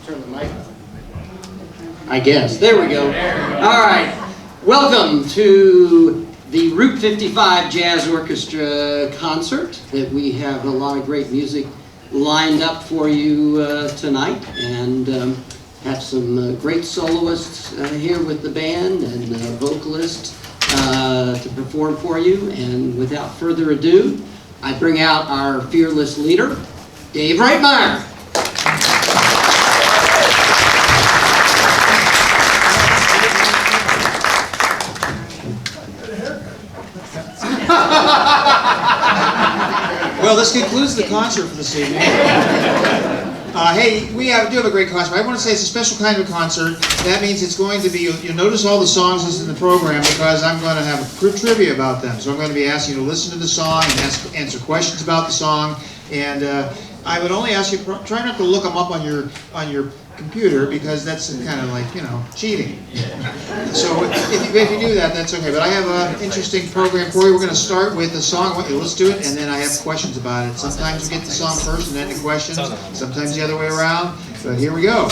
Turn the mic on. I guess. There we go. All right. Welcome to the Route 55 Jazz Orchestra concert that we have a lot of great music lined up for you tonight, and have some great soloists here with the band and vocalists to perform for you. And without further ado, I bring out our fearless leader, Dave Reitmeyer. Well, this concludes the concert for this evening. Hey, we do have a great concert. I want to say it's a special kind of concert. That means it's going to be, you'll notice all the songs listed in the program because I'm going to have a trivia about them. So I'm going to be asking you to listen to the song and answer questions about the song. And I would only ask you, try not to look them up on your computer, because that's kind of like, cheating. So if you do that, that's okay. But I have an interesting program for you. We're going to start with a song. Let's do it, and then I have questions about it. Sometimes we get the song first and then the questions. Sometimes the other way around. But here we go.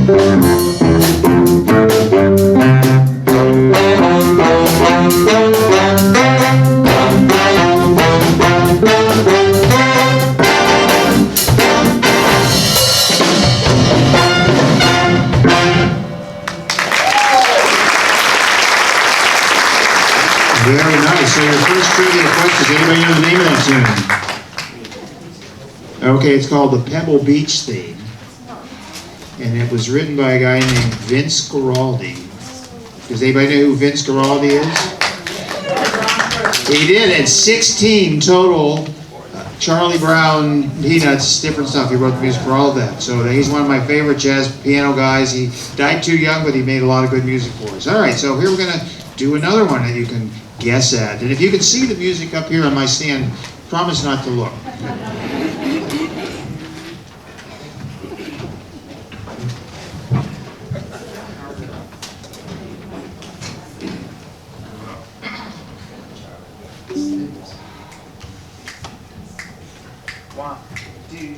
Very nice. So your first trivia question, does anybody know the name of that tune? Okay, it's called the Pebble Beach Theme. And it was written by a guy named Vince Guaraldi. Does anybody know who Vince Guaraldi is? He did, at 16 total. Charlie Brown, Peanuts, different stuff. He wrote the music for all of that. So he's one of my favorite jazz piano guys. He died too young, but he made a lot of good music for us. All right, so here we're going to do another one that you can guess at. And if you can see the music up here on my stand, promise not to look. One, two,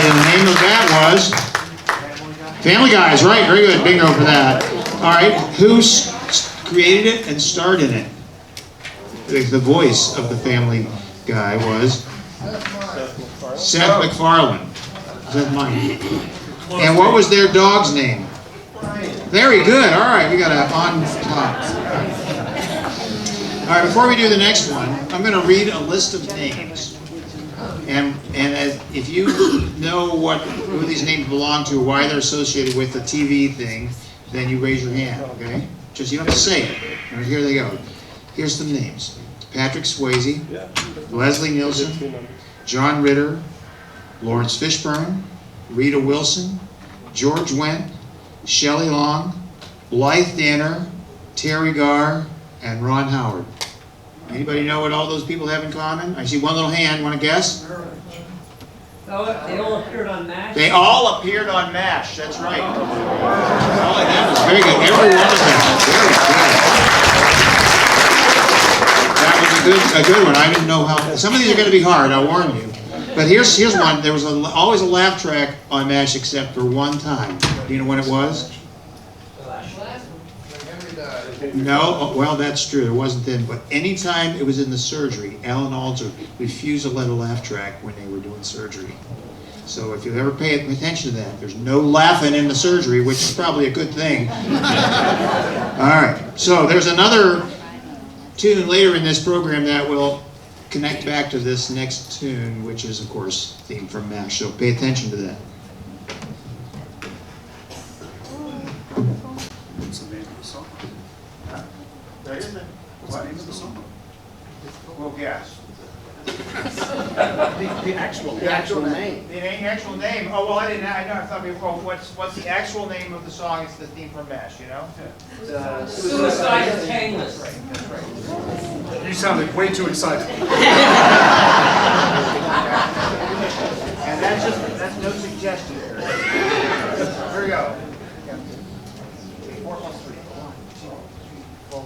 And the name of that was Family Guys, right? Very good, bingo for that. All right, who created it and starred in it? the voice of the Family Guy was Seth MacFarlane. That's mine. And what was their dog's name? Very good. All right, we got a on top. All right, before we do the next one, I'm going to read a list of names. And if you know who these names belong to, why they're associated with the TV thing, then you raise your hand, okay? Just, you don't have to say it. All right, here they go. Here's some names. Patrick Swayze, Leslie Nielsen, John Ritter, Lawrence Fishburne, Rita Wilson, George Wendt, Shelley Long, Blythe Danner, Terry Garr, and Ron Howard. Anybody know what all those people have in common? I see one little hand. Want to guess? Oh, they all appeared on MASH? They all appeared on MASH. That's right. Oh, that was very good. Every one of them. Very good. That was a good one. I didn't know how. Some of these are going to be hard. I'll warn you. But here's one. There was always a laugh track on MASH except for one time. Do you know when it was? No, well, that's true. It wasn't then. But anytime it was in the surgery, Alan Alda refused to let a laugh track when they were doing surgery. So if you ever pay attention to that, there's no laughing in the surgery, which is probably a good thing. All right. So there's another tune later in this program that will connect back to this next tune, which is, of course, theme from MASH. So pay attention to that. What's the name of the song? There is it. What's the name of the song? Well, guess. The actual name. The actual name. Oh well, I didn't. I thought maybe. Well, what's the actual name of the song? It's the theme from MASH. You know. Suicide is Painless. Right. That's right. You sounded way too excited. And that's no suggestion. Here we go. 4 plus 3. 1, 2, 3, 4.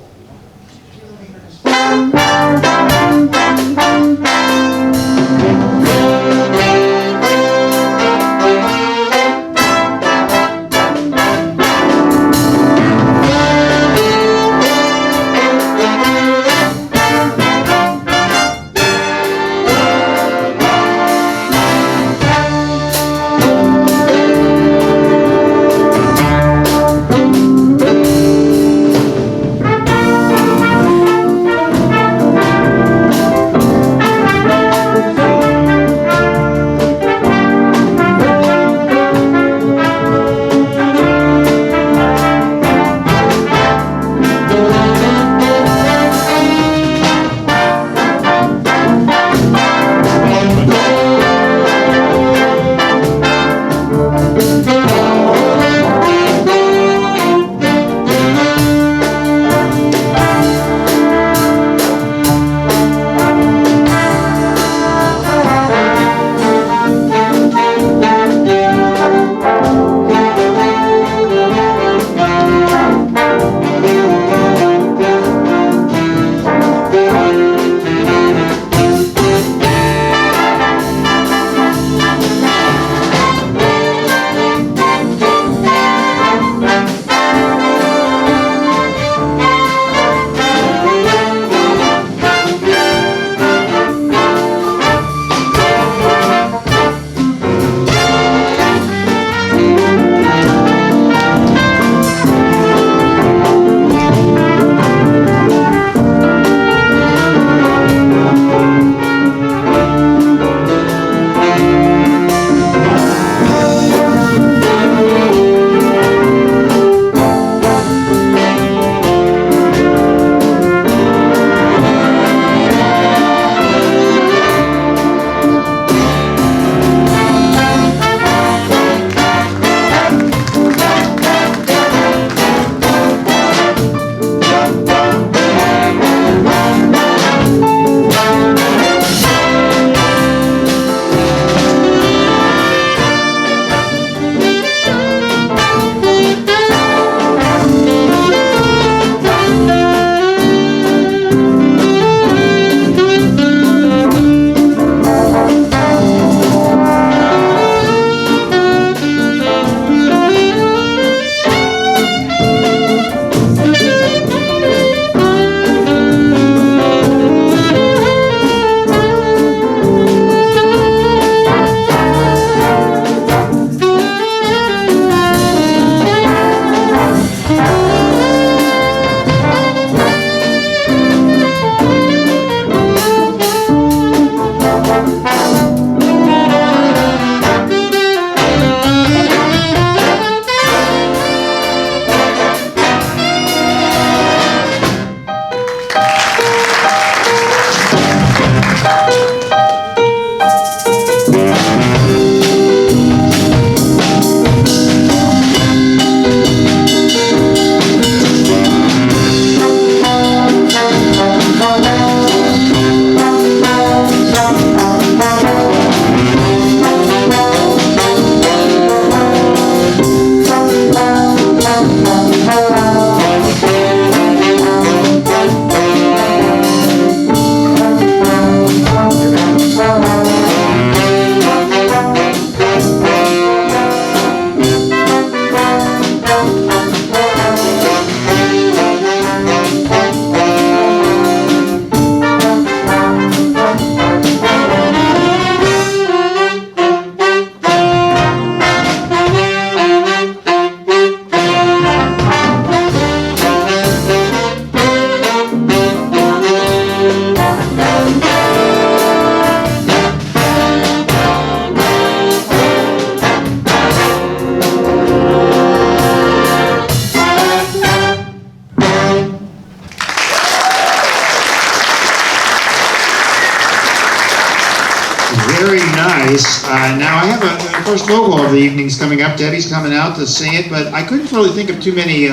Very nice. Now I have a first vocal of the evening's coming up. Debbie's coming out to sing it, but I couldn't really think of too many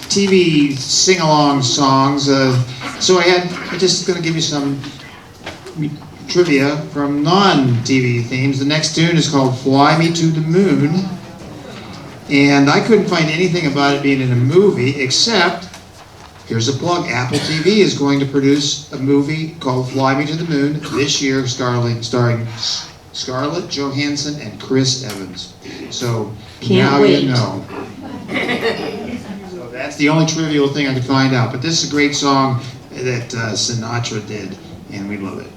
TV sing-along songs. So I'm just going to give you some trivia from non-TV themes. The next tune is called Fly Me to the Moon. And I couldn't find anything about it being in a movie, except, here's a plug, Apple TV is going to produce a movie called Fly Me to the Moon this year, starring Scarlett Johansson and Chris Evans. So now wait. you know. So that's the only trivial thing I could find out. But this is a great song that Sinatra did, and we love it.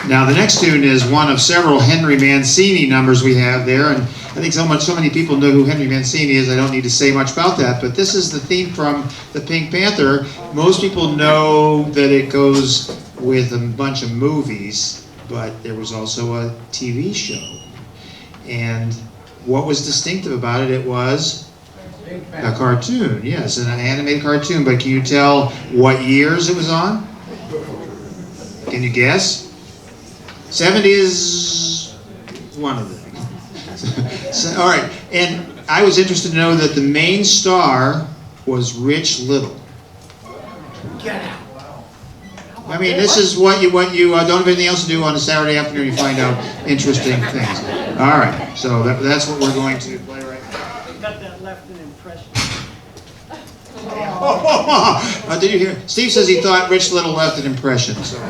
Now the next tune is one of several Henry Mancini numbers we have there, and I think so many people know who Henry Mancini is, I don't need to say much about that, but this is the theme from the Pink Panther. Most people know that it goes with a bunch of movies, but there was also a TV show. And what was distinctive about it? It was a cartoon, yes, an animated cartoon, but can you tell what years it was on? Can you guess? 70s, one of them. So, all right, and I was interested to know that the main star was Rich Little. Get out. I mean, this is what you don't have anything else to do on a Saturday afternoon. You find out interesting things. All right, so that's what we're going to play right now. Got that left an impression. Did you hear? Steve says he thought Rich Little left an impression. So.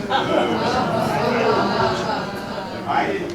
I didn't.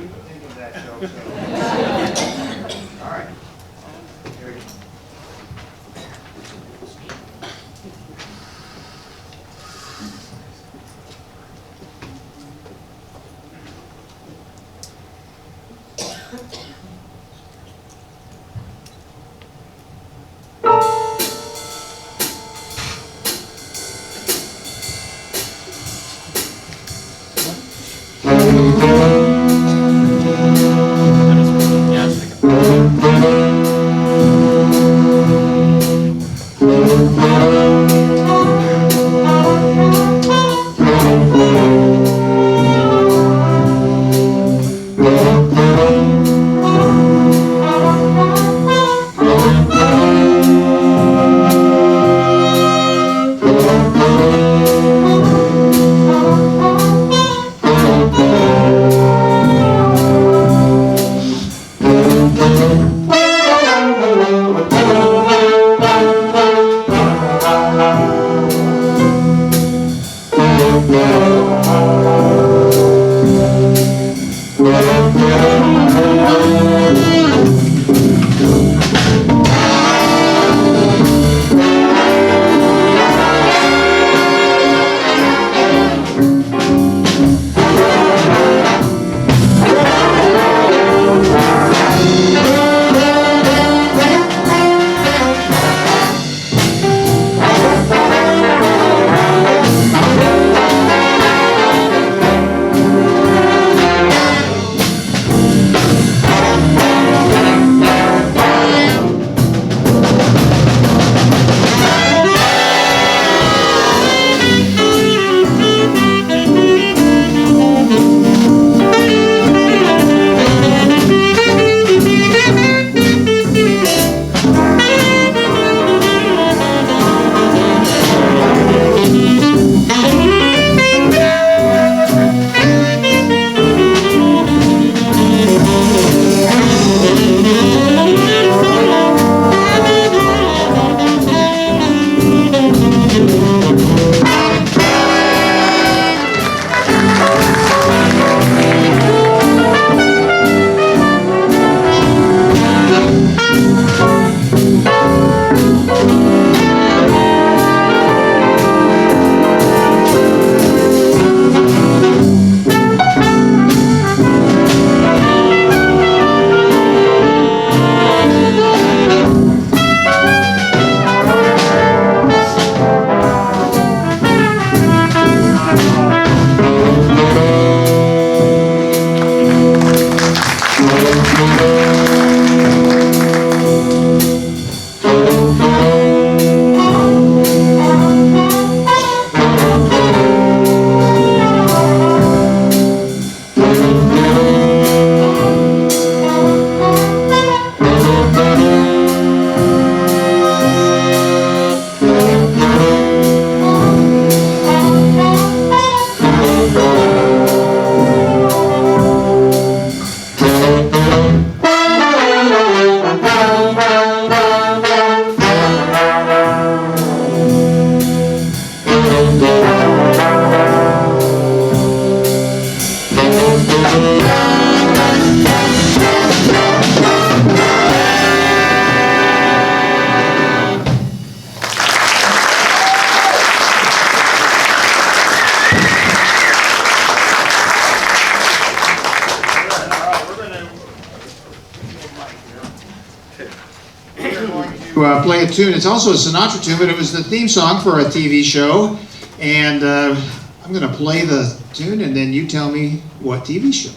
play a tune. It's also a Sinatra tune, but it was the theme song for a TV show. And I'm going to play the tune, and then you tell me what TV show.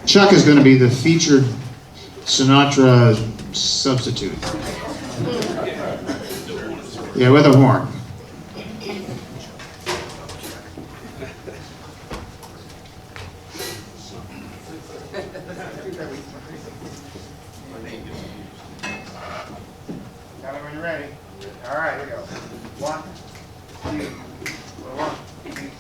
Chuck is going to be the featured Sinatra substitute. Yeah, with a horn. Got it when you're ready. All right, here we go. 1, 2, 1, 2, 3,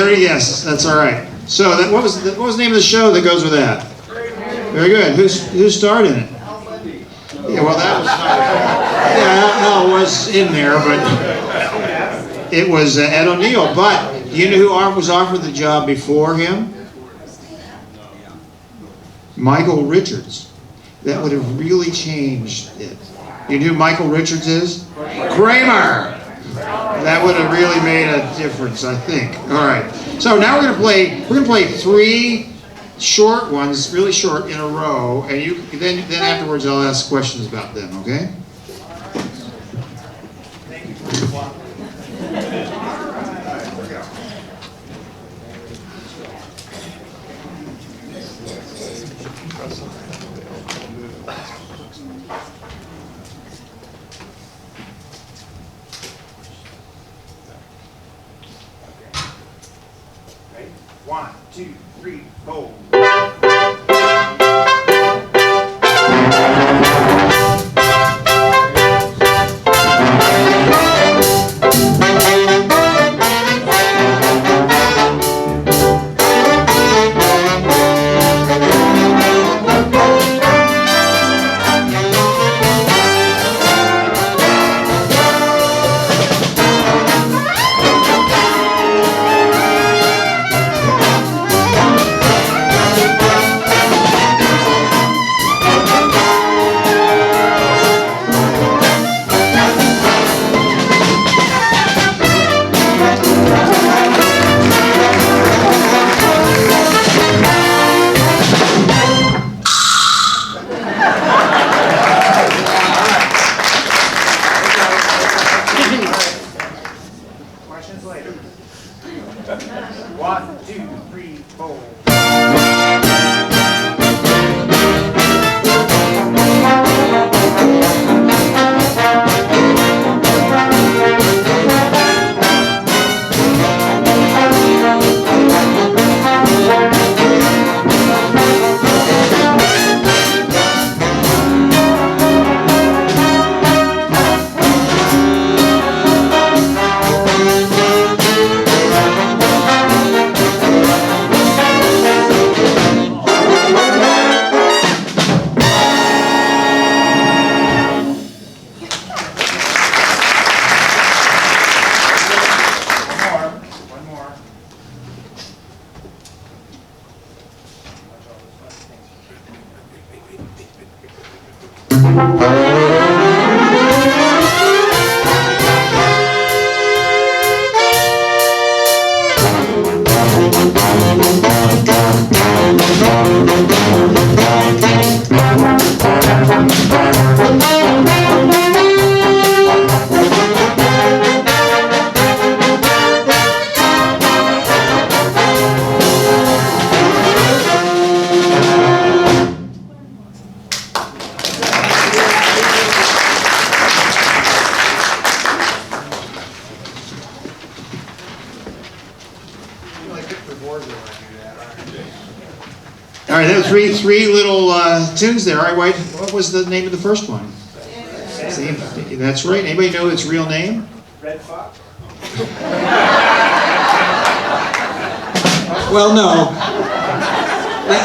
30, yes, that's all right. So, what was the name of the show that goes with that? Very good. Who starred in it? Yeah, well, that was in there, but it was Ed O'Neill. But do you know who was offered the job before him? Michael Richards. That would have really changed it. You know who Michael Richards is? Kramer. That would have really made a difference, I think. All right. So now we're gonna play 3 short ones, really short, in a row, and then afterwards I'll ask questions about them. Okay? Thank you for your applause. Ready? 1, 2, 3, 4. All right, that was three little tunes there. All right, White, what was the name of the first one? See, that's right. Anybody know its real name? Red Fox? Well, no.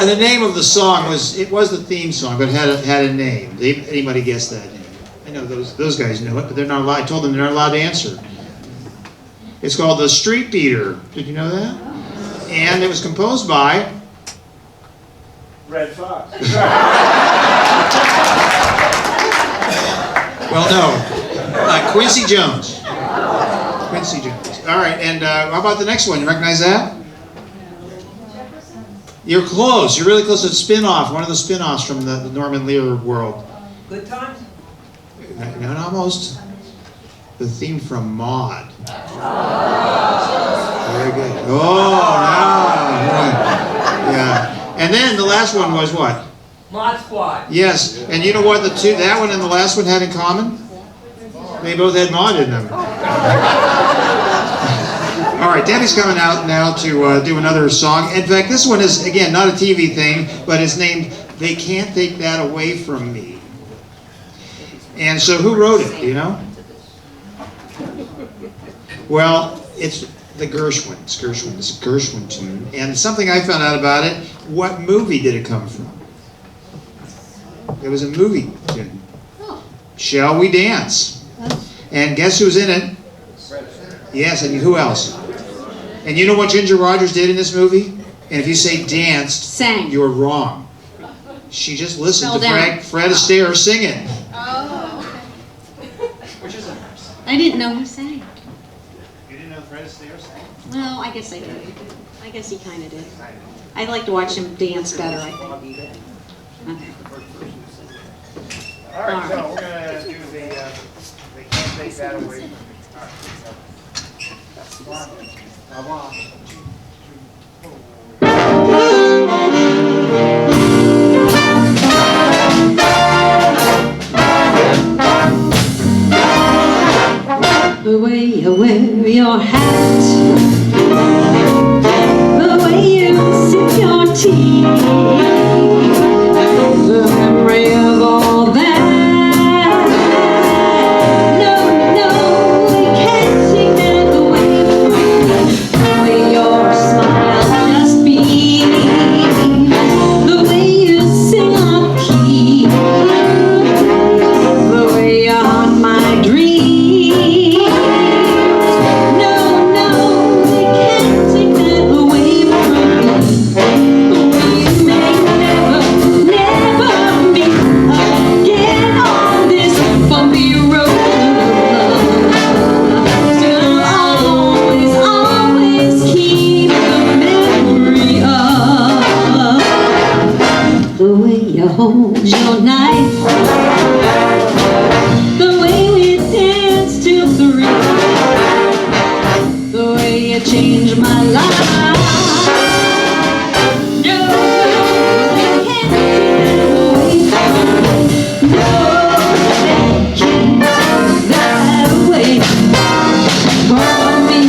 The name of the song was the theme song, but it had a name. Anybody guess that name? I know those guys know it, but they're not allowed. I told them they're not allowed to answer. It's called The Street Beater. Did you know that? And it was composed by Red Fox. Well, no, Quincy Jones. Quincy Jones. All right, and how about the next one? You recognize that? You're close. You're really close. It's a spin-off, one of the spin-offs from the Norman Lear world. Good times? Not almost. The theme from Maude. Very good. Oh, now. Yeah. And then the last one was what? Mod Squad. Yes. And you know what that one and the last one had in common? They both had Maude in them. All right, Debbie's coming out now to do another song. In fact, this one is, again, not a TV thing, but it's named They Can't Take That Away From Me. And so who wrote it, do you know? Well, it's the Gershwin. It's Gershwin. It's a Gershwin tune. And something I found out about it, what movie did it come from? It was a movie tune. Shall We Dance? And guess who's in it? Yes, and who else? And you know what Ginger Rogers did in this movie? And if you say danced, sang. You're wrong. She just listened Fell to down. Fred Astaire sing it. Oh, okay. I didn't know who sang. You didn't know Fred Astaire sang? Well, I guess I did. I guess he kind of did. I'd like to watch him dance better, I think. Okay. All right, so we're going to do the, they can't take that away from me. All right. One, two, The way you wear your hat, the way you sip your tea, the memory of all that. No, we can't take that away from me. The way your smile just beams, the way you sing on key, the way you haunt my dreams. Hold your knife, the way we danced till 3, the way you changed my life. No, they can't take that away from me. No, they can't take that away from me.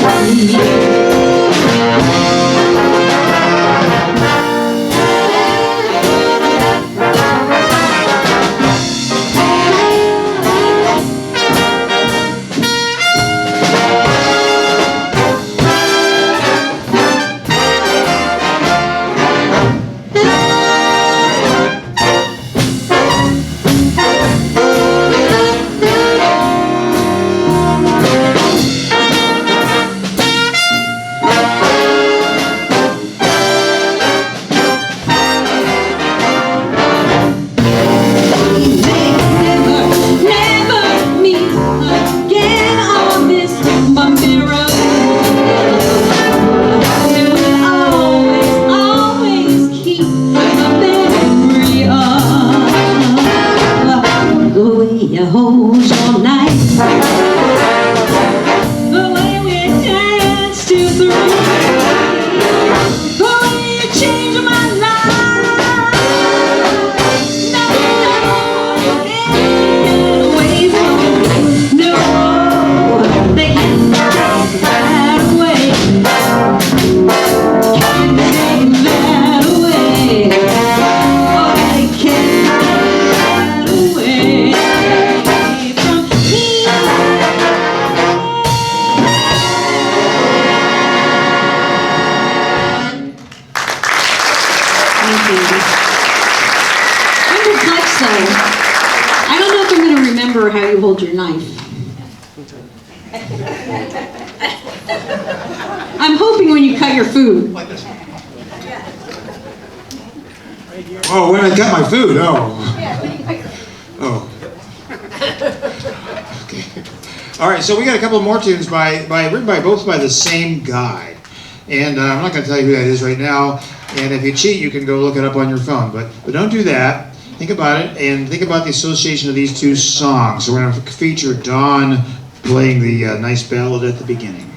I don't know if I'm going to remember how you hold your knife. I'm hoping when you cut your food. Oh, when I got my food, oh. Oh. Okay. All right, so we got a couple more tunes written by both by the same guy. And I'm not going to tell you who that is right now. And if you cheat, you can go look it up on your phone. But don't do that. Think about it, and think about the association of these two songs. So we're going to feature Dawn playing the nice ballad at the beginning.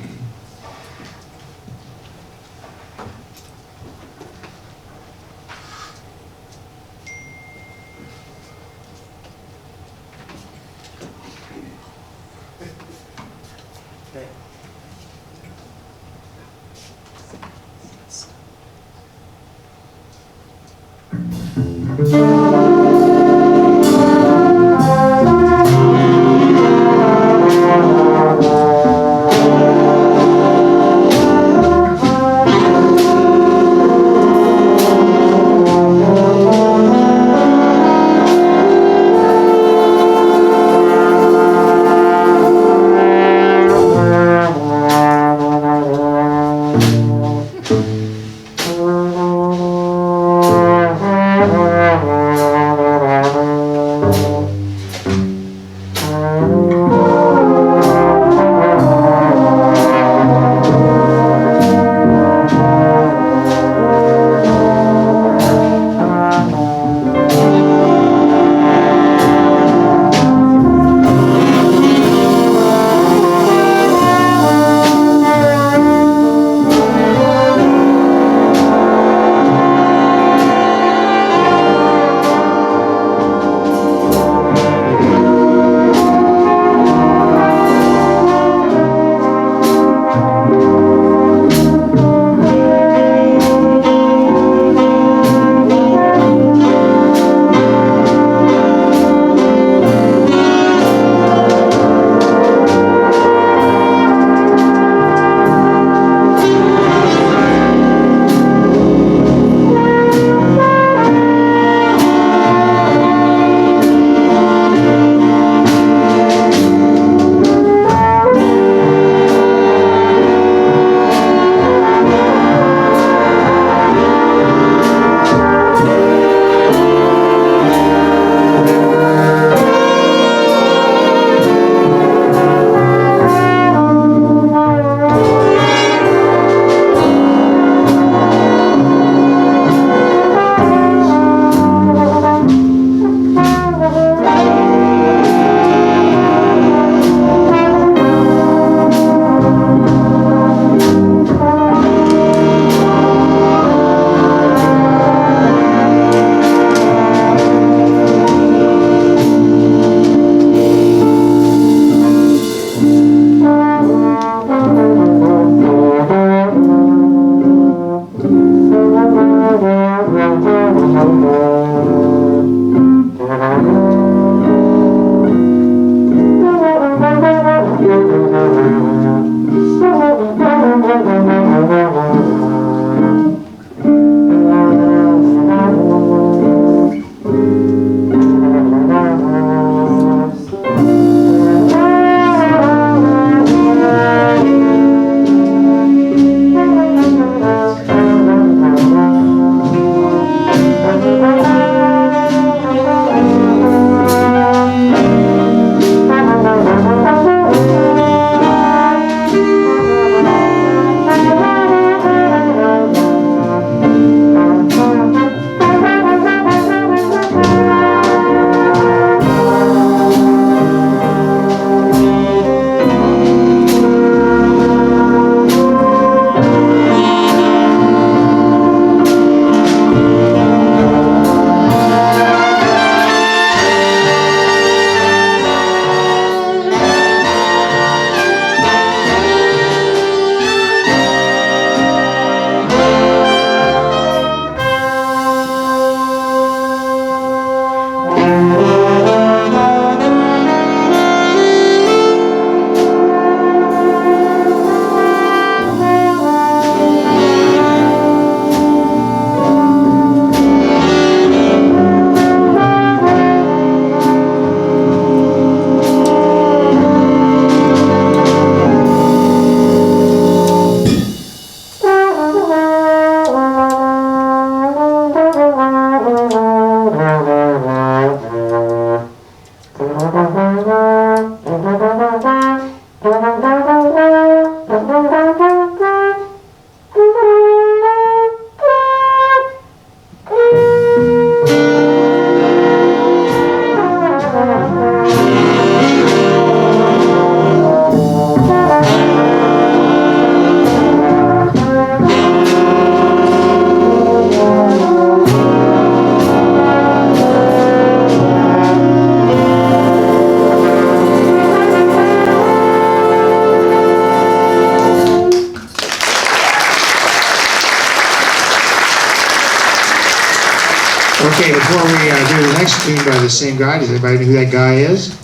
Okay, before we do the next tune by the same guy, does anybody know who that guy is?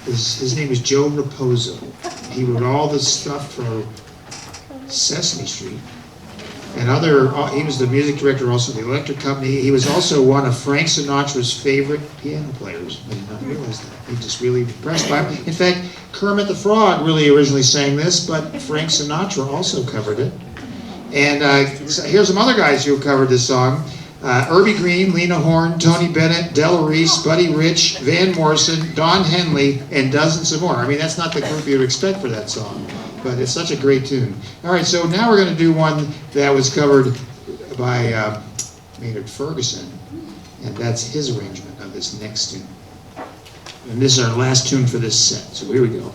His name is Joe Raposo. He wrote all the stuff for Sesame Street and he was the music director also of the Electric Company. He was also one of Frank Sinatra's favorite piano players. I did not realize that. He just really impressed by him. In fact, Kermit the Frog really originally sang this, but Frank Sinatra also covered it. And so here's some other guys who covered this song. Herbie Green, Lena Horne, Tony Bennett, Della Reese, Buddy Rich, Van Morrison, Don Henley, and dozens of more. I mean, that's not the group you'd expect for that song, but it's such a great tune. All right, so now we're going to do one that was covered by Maynard Ferguson, and that's his arrangement of this next tune. And this is our last tune for this set, so here we go.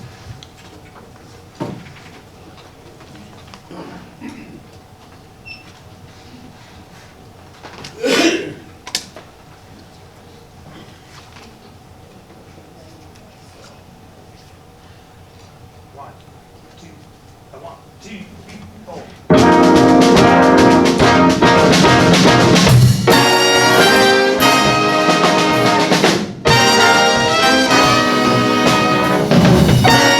One, two, three, four. Thank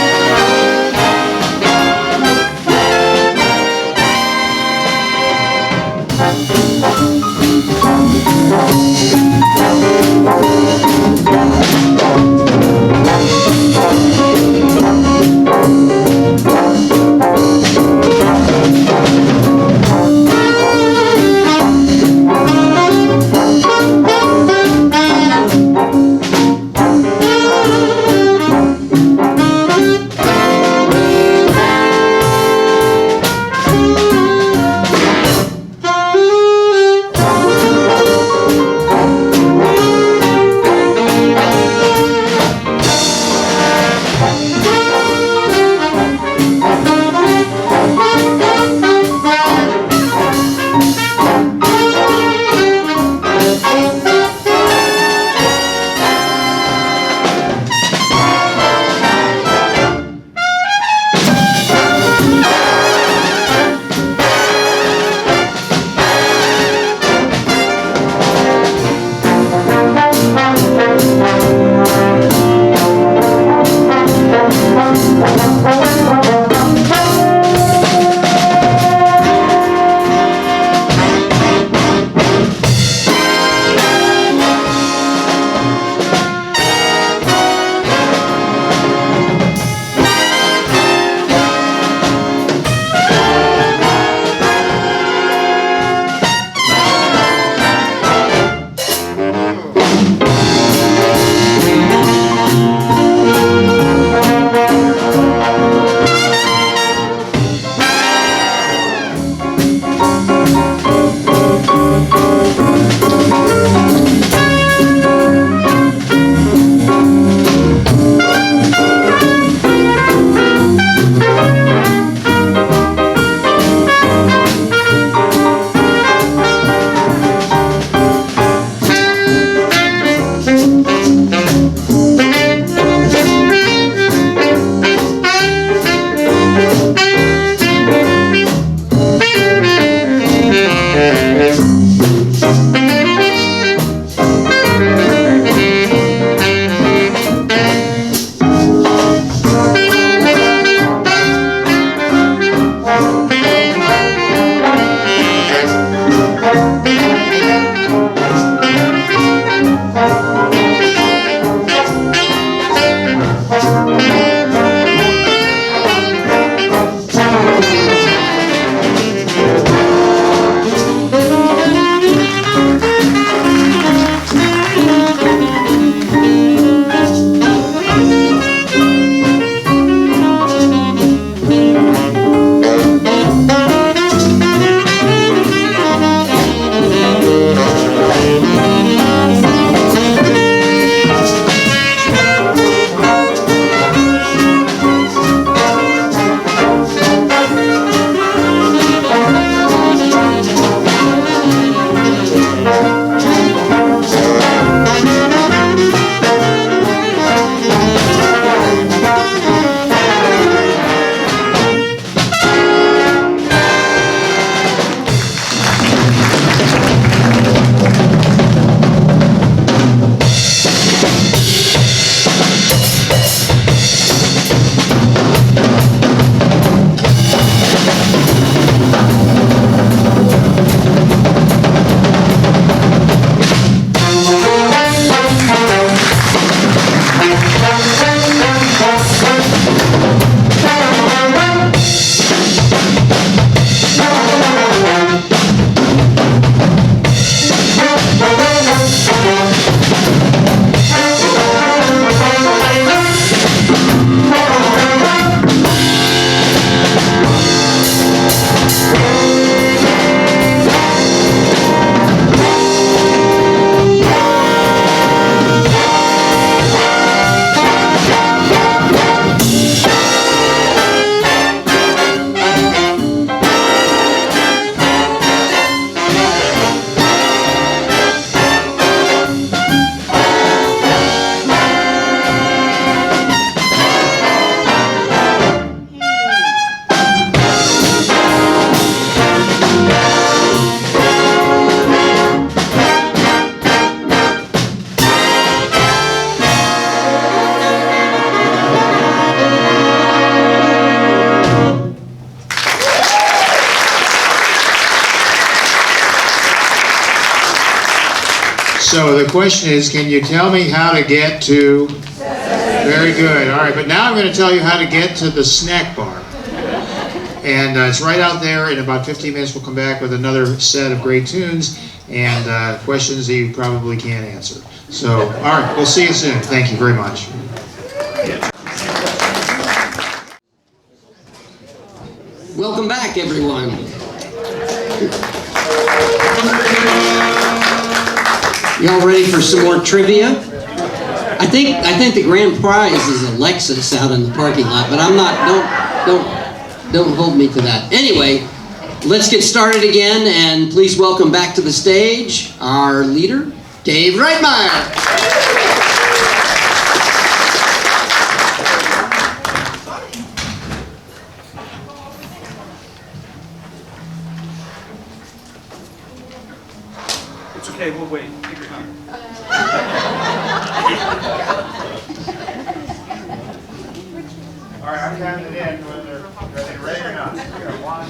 So the question is, can you tell me how to get to... Very good. All right, but now I'm going to tell you how to get to the snack bar. And it's right out there. In about 15 minutes, we'll come back with another set of great tunes and questions that you probably can't answer. So, all right, we'll see you soon. Thank you very much. Welcome back, everyone. Y'all ready for some more trivia? I think the grand prize is a Lexus out in the parking lot, but I'm not. Don't hold me to that. Anyway, let's get started again, and please welcome back to the stage our leader, Dave Reitmeyer. It's okay, we'll wait. Take your time. All right, I'm counting it in whether they ready or not. We got one.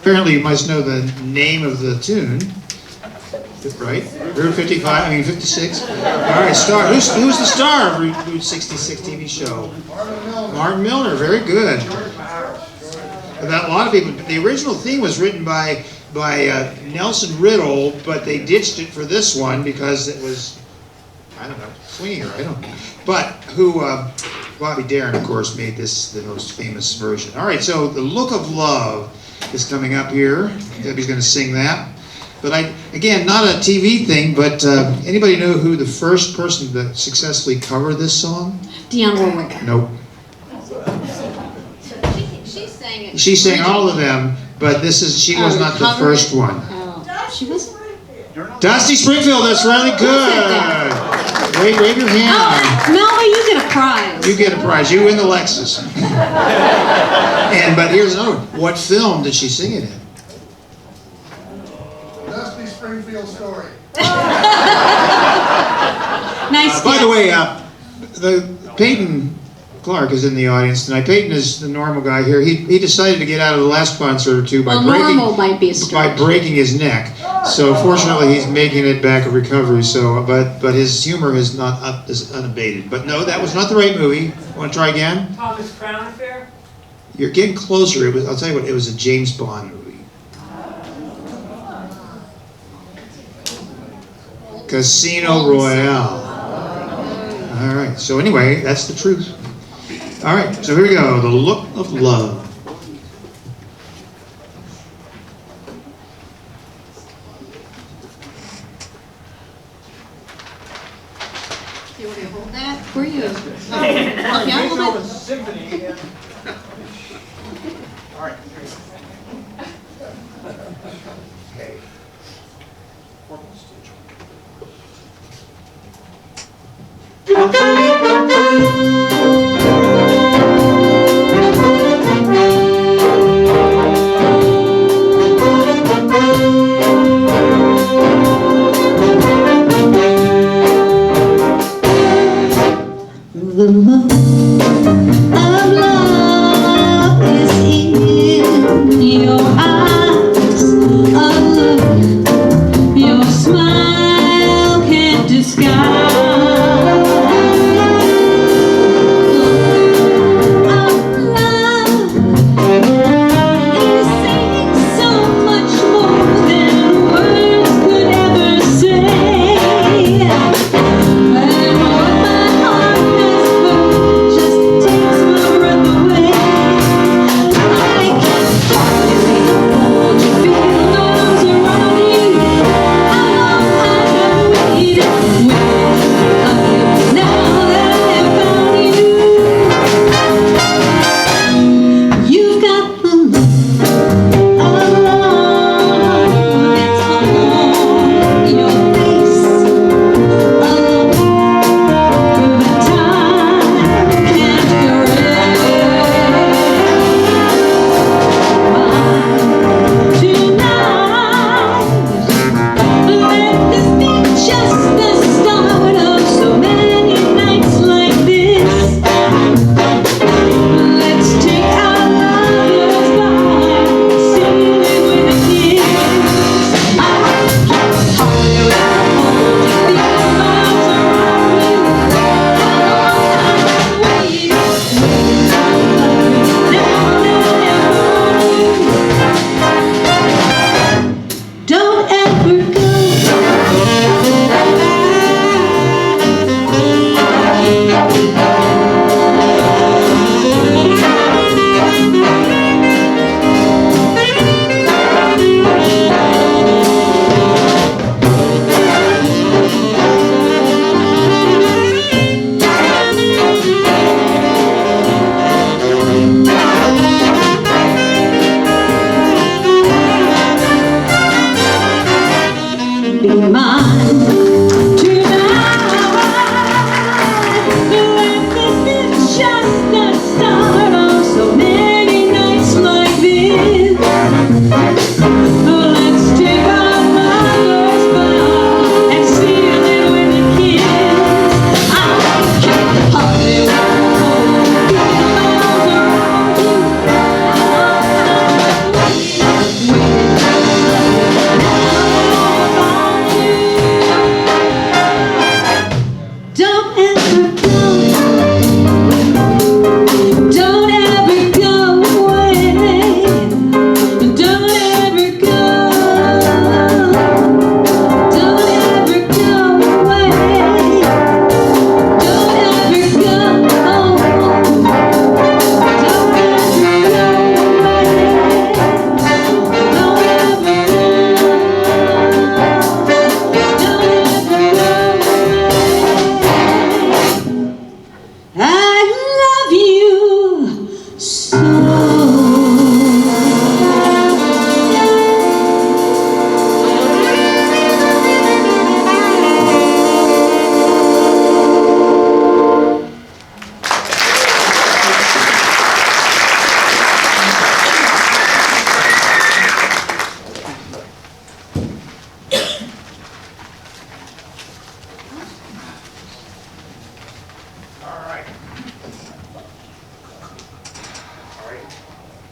Apparently, you must know the name of the tune, right? Route 55, I mean 56. All right, star. Who's the star of Route 66 TV show? Martin Milner. Very good. About a lot of people. The original theme was written by Nelson Riddle, but they ditched it for this one because it was, I don't know, swingier. I don't know. But Bobby Darin, of course, made this the most famous version. All right, so The Look of Love is coming up here. Debbie's going to sing that. But again, not a TV thing, but anybody know who the first person to successfully cover this song? Dionne Warwick. Nope. She sang it. She sang all of them, but she was not the first one. Oh, she was. Dusty Springfield, that's really good. Wave your hand. Oh, Melba, you get a prize. You get a prize. You win the Lexus. But here's another one. What film did she sing it in? Dusty Springfield story. Nice. By the way, Peyton Clark is in the audience tonight. Peyton is the normal guy here. He decided to get out of the last concert or two by normal might be a stretch. breaking his neck. So fortunately, he's making it back a recovery. So, but his humor is unabated. But no, that was not the right movie. Want to try again? Thomas Crown Affair? You're getting closer. I'll tell you what. It was a James Bond movie. Casino Royale. All right. So anyway, that's the truth. All right. So here we go. The Look of Love. You want me to hold that for you? Yeah, hold it. Symphony again. All right. Okay. The look of love is in your eyes. A look your smile can't disguise.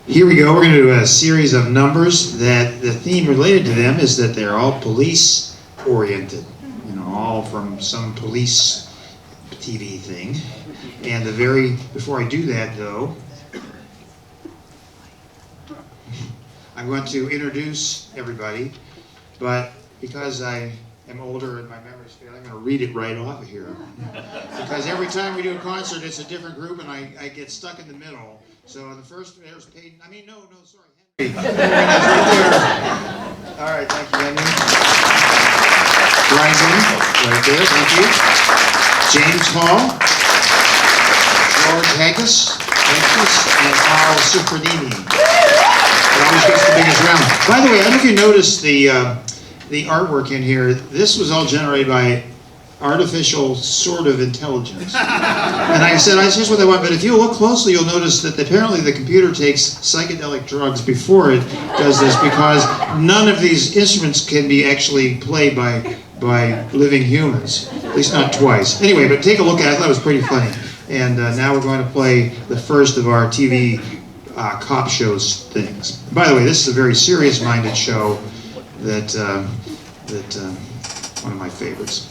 Here we go. We're going to do a series of numbers that the theme related to them is that they're all police oriented. You know, all from some police TV thing. And before I do that though, I'm going to introduce everybody, but because I am older and my memory's failing, I'm going to read it right off of here. Because every time we do a concert, it's a different group and I get stuck in the middle. So the first, there's Peyton, sorry, Henry. Henry is right there. All right, thank you, Henry. Bryson, right there, thank you. James Hall, George Haggis, and Carl Supernini. It always gets the biggest round. By the way, I don't know if you noticed the artwork in here. This was all generated by artificial sort of intelligence. And I said, here's what I want, but if you look closely, you'll notice that apparently the computer takes psychedelic drugs before it does this, because none of these instruments can be actually played by living humans, at least not twice. Anyway, but take a look at it. I thought it was pretty funny. And now we're going to play the first of our TV cop shows things. By the way, this is a very serious-minded show that one of my favorites.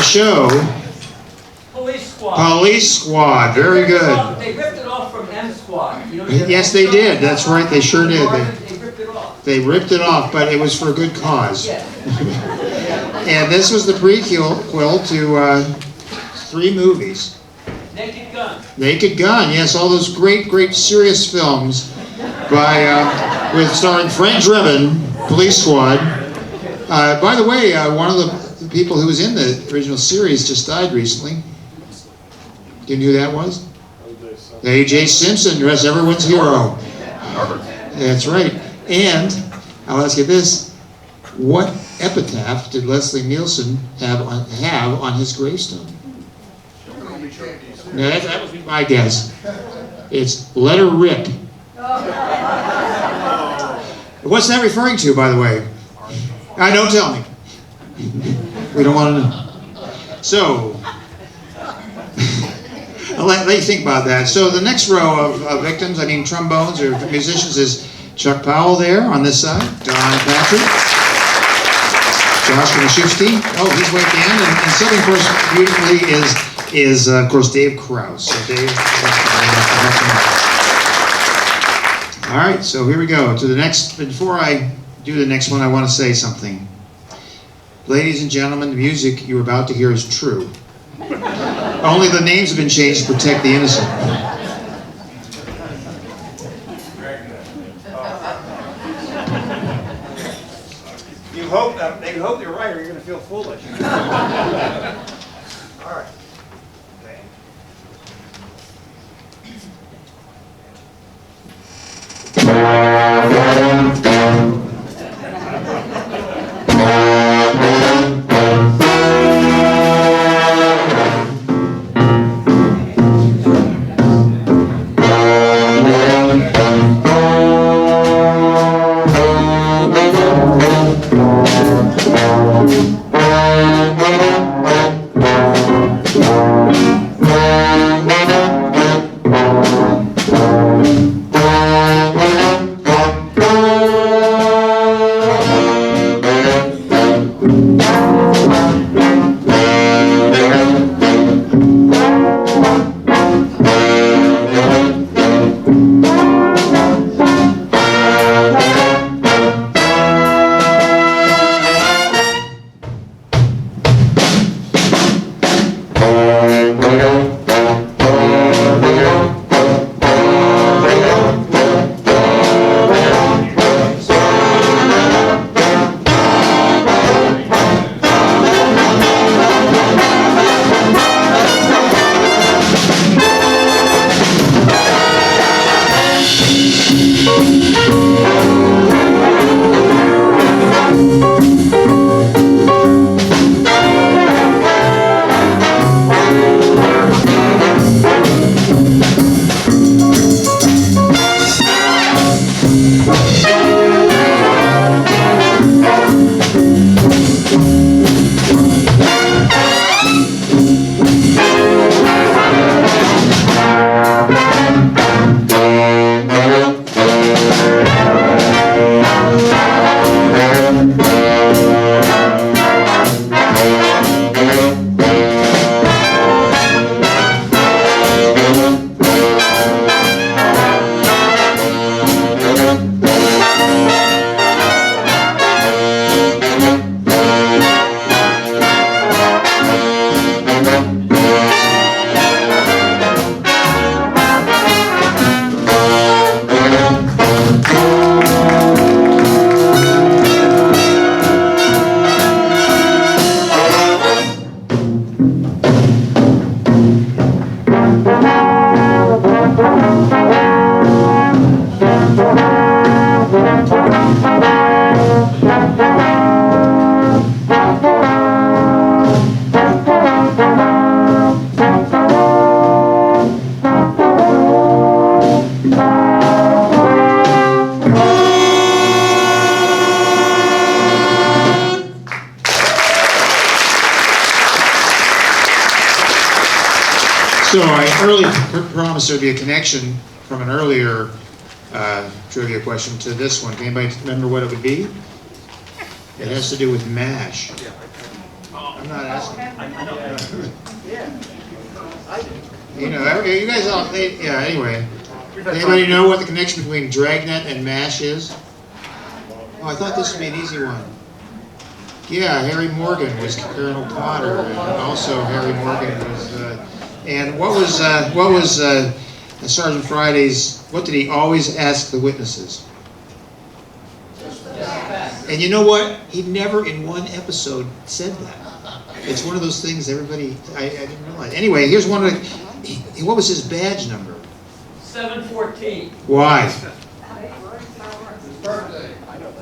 show, Police Squad. Police Squad. Very good. They ripped it off from M Squad. You know, Yes, they did. That's right. They sure did. They ripped it off. They ripped it off, but it was for a good cause. Yeah. And this was the prequel to 3 movies. Naked Gun. Naked Gun, yes, all those great serious films by with starring Frank Drebin, Police Squad. By the way, one of the people who was in the original series just died recently. Do you know who that was? A.J. Simpson, yes, everyone's hero. That's right. And I'll ask you this: what epitaph did Leslie Nielsen have on his gravestone? Now, that would be my guess. It's "Let her rip." What's that referring to, by the way? Don't tell me. We don't want to know. So, I'll let you think about that. So the next row of victims, I mean trombones or musicians, is Chuck Powell there on this side, Don Patrick, Josh Mashewski. Oh, he's way at the end, and sitting, of course, beautifully is of course Dave Krause. So Dave. All right, so here we go to the next. Before I do the next one, I want to say something. Ladies and gentlemen, the music you're about to hear is true. Only the names have been changed to protect the innocent. You hope you're right, or you're going to feel foolish. All right. So I earlier promised there'd be a connection from an earlier trivia question to this one. Can anybody remember what it would be? It has to do with MASH. I'm not asking. You know, okay, you guys all, yeah, anyway. Anybody know what the connection between Dragnet and MASH is? Oh, I thought this would be an easy one. Yeah, Harry Morgan was Colonel Potter, and also Harry Morgan was, and what was Sergeant Friday's, what did he always ask the witnesses? And you know what? He never in one episode said that. It's one of those things everybody, I didn't realize. Anyway, here's one of the, what was his badge number? 714. Why?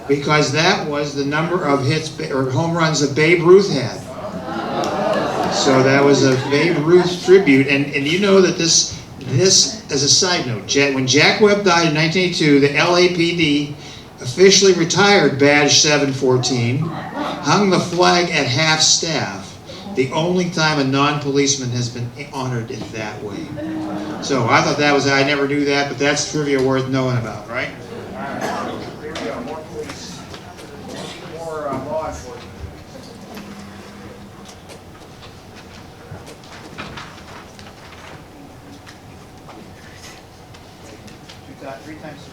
Because that was the number of hits or home runs that Babe Ruth had. So that was a Babe Ruth tribute. And you know that this, as a side note, when Jack Webb died in 1982, the LAPD officially retired badge 714, hung the flag at half staff, the only time a non-policeman has been honored in that way. So I thought that was, I never knew that, but that's trivia worth knowing about, right? Here we go, more police, more law enforcement. 3 times 3.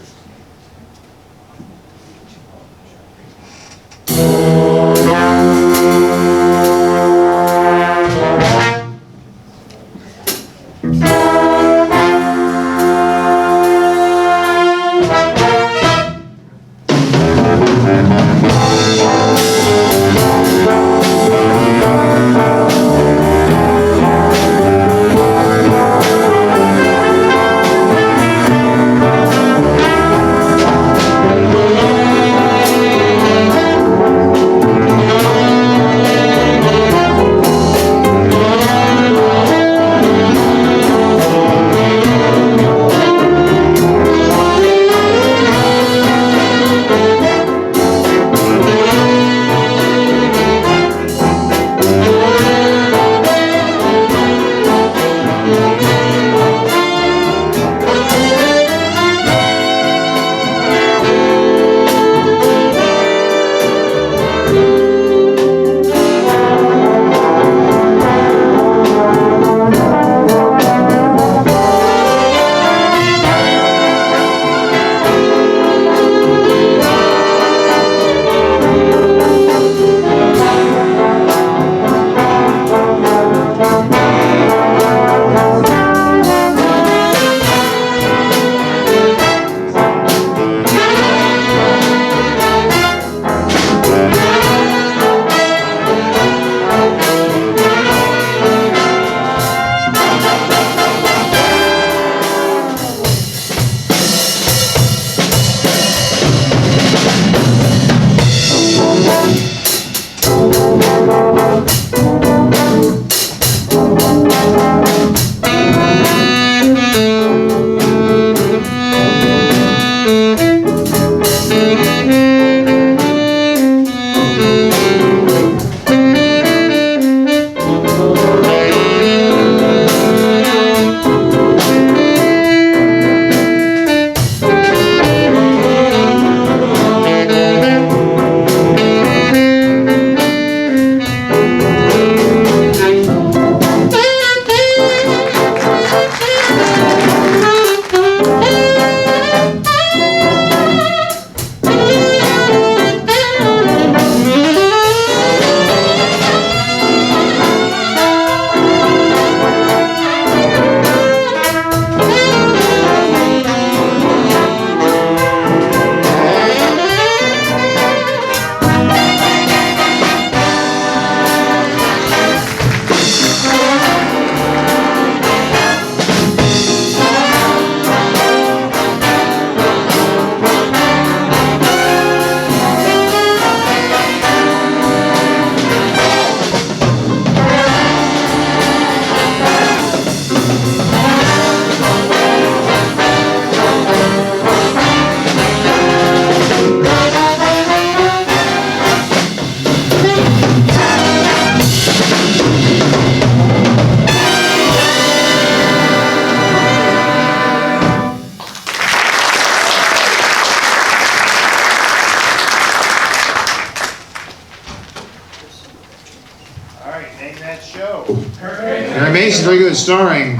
very good. Starring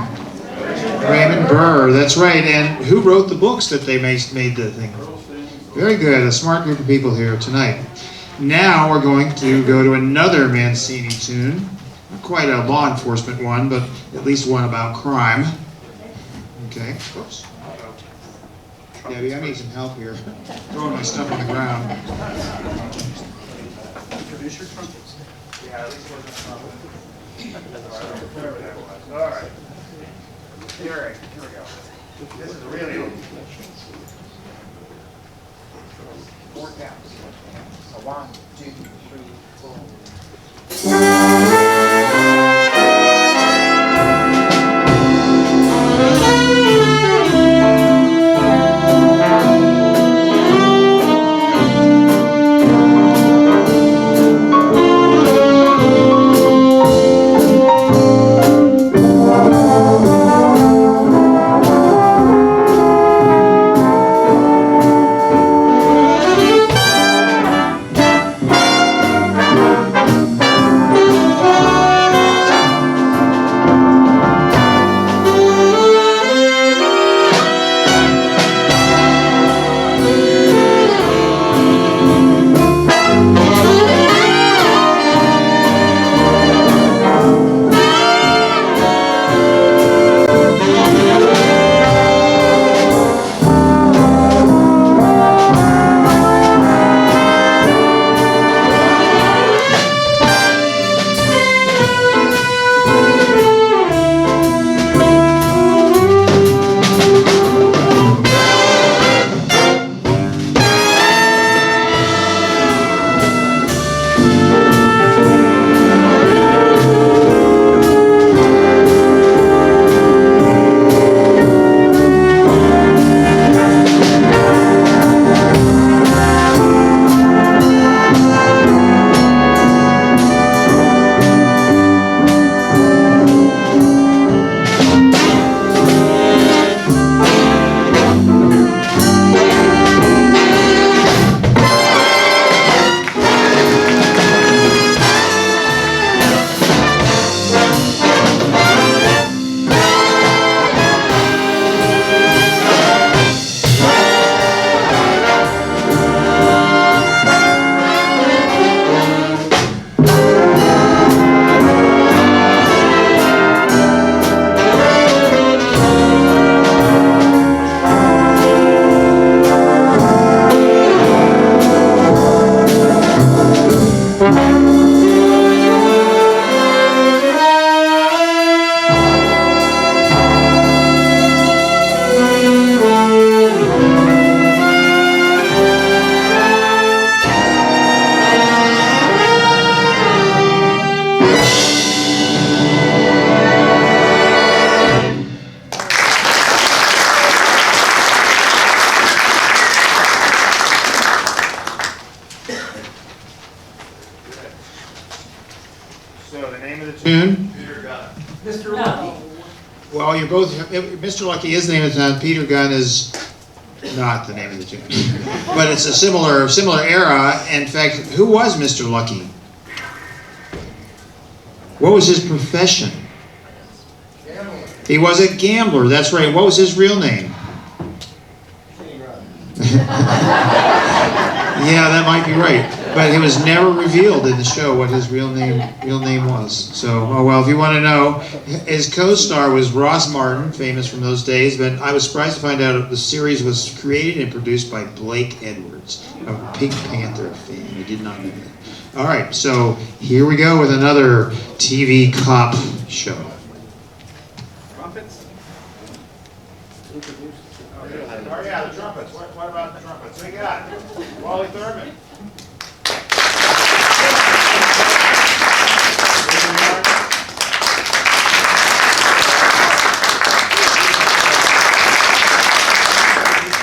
Raymond Burr. That's right. And who wrote the books that they made the thing? Very good. A smart group of people here tonight. Now we're going to go to another Mancini tune. Not quite a law enforcement one, but at least one about crime. Okay. Oops. Debbie, I need some help here. Throwing my stuff on the ground. Introduce your trumpets. Yeah, at least wasn't whatever that was. All right. Here we go. This is really old. 4 counts. So 1, 2, 3, 4. So the name of the tune? Mr. Lucky. Well, you're both. Mr. Lucky is the name of the tune. Peter Gunn is not the name of the tune, but it's a similar era. In fact, who was Mr. Lucky? What was his profession? He was a gambler. That's right. What was his real name? Yeah, that might be right. But it was never revealed in the show what his real name was. So, oh well, if you want to know, his co-star was Ross Martin, famous from those days. But I was surprised to find out the series was created and produced by Blake Edwards, a Pink Panther fan. I did not know that. All right, so here we go with another TV cop show. Trumpets? Oh yeah, the trumpets. What about the trumpets? What do you got? Wally Thurman.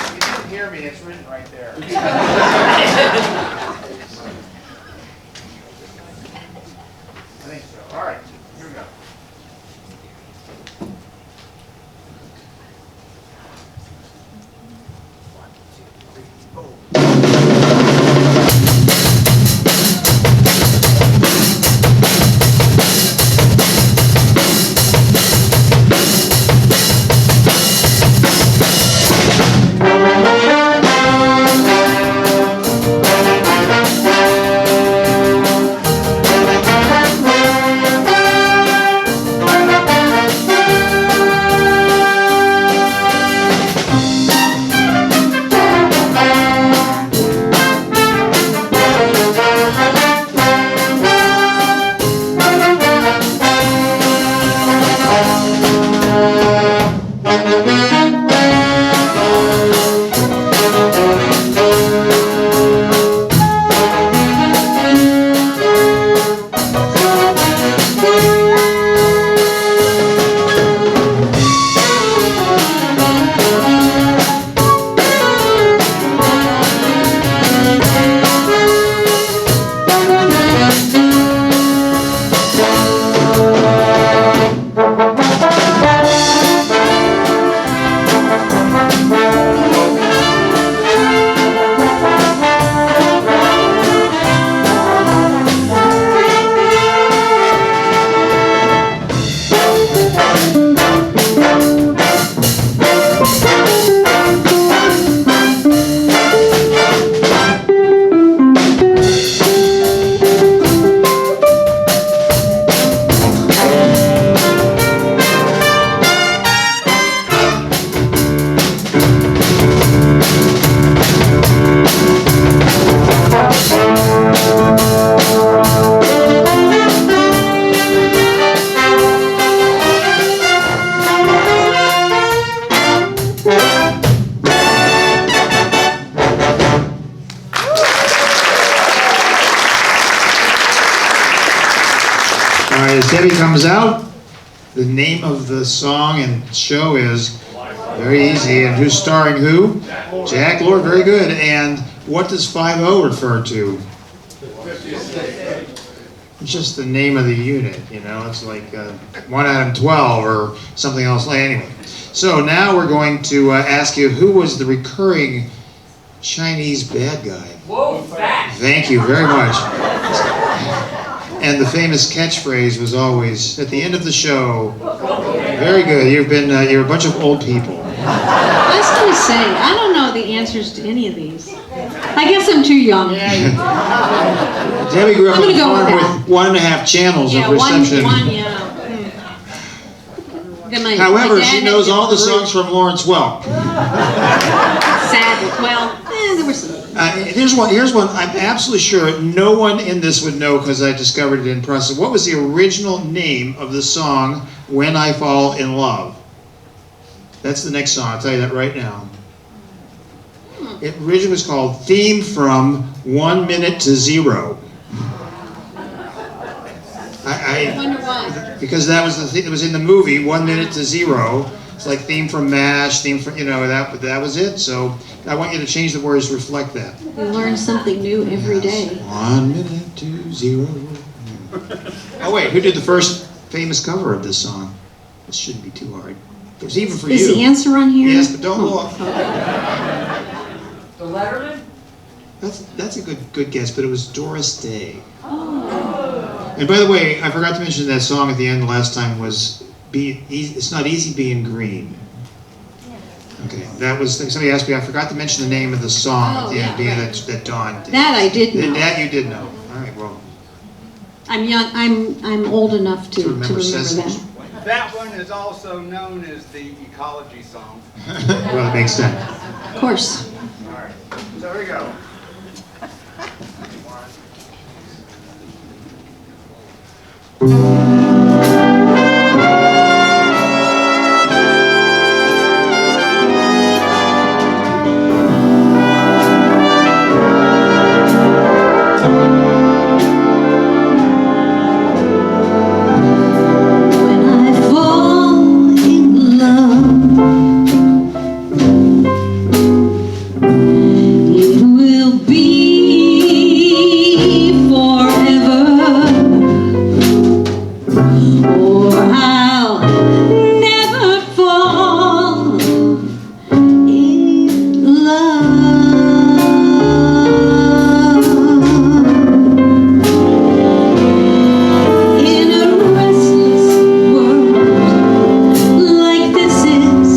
You didn't hear me, it's written right there. I think so. All right, here we go. One, two, three, four. As Debbie comes out, the name of the song and show is very easy. And who's starring who? Jack Lord, very good. And what does 5-0 refer to? It's just the name of the unit, you know. It's like 1 out of 12 or something else. Anyway, so now we're going to ask you, who was the recurring Chinese bad guy? Whoa, fat. Thank you very much. And the famous catchphrase was always, at the end of the show, very good, you're a bunch of old people. I was going to say, I don't know the answers to any of these. I guess I'm too young. Debbie grew up I'm on a gonna go farm with with 1.5 channels Yeah, of reception. yeah. Then my However, dad she had knows all the different songs from Lawrence Welk. Sadly, well, there were some. Here's one I'm absolutely sure no one in this would know because I discovered it in process. What was the original name of the song, When I Fall in Love? That's the next song, I'll tell you that right now. It originally was called Theme from 1 Minute to Zero. I wonder why. Because that was the thing, it was in the movie 1 Minute to Zero. It's like theme from MASH, theme from, you know, that was it. So I want you to change the words to reflect that. We learn something new every day. 1 minute to 0. Oh wait, who did the first famous cover of this song? This shouldn't be too hard. It was even for you. Is the answer on here? Yes, but don't look. The Letterman? That's a good guess, but it was Doris Day. Oh. And by the way, I forgot to mention that song at the end the last time was It's Not Easy Being Green. Okay, that was, somebody asked me, I forgot to mention the name of the song at the end, being that Dawn did. That I did know. That you did know. All right, well. I'm young. I'm old enough to remember Sesame. that. That one is also known as the ecology song. Well, it makes sense. Of course. All right, so here we go. When I fall in love, it will be forever, or I'll never fall in love. In a restless world like this is,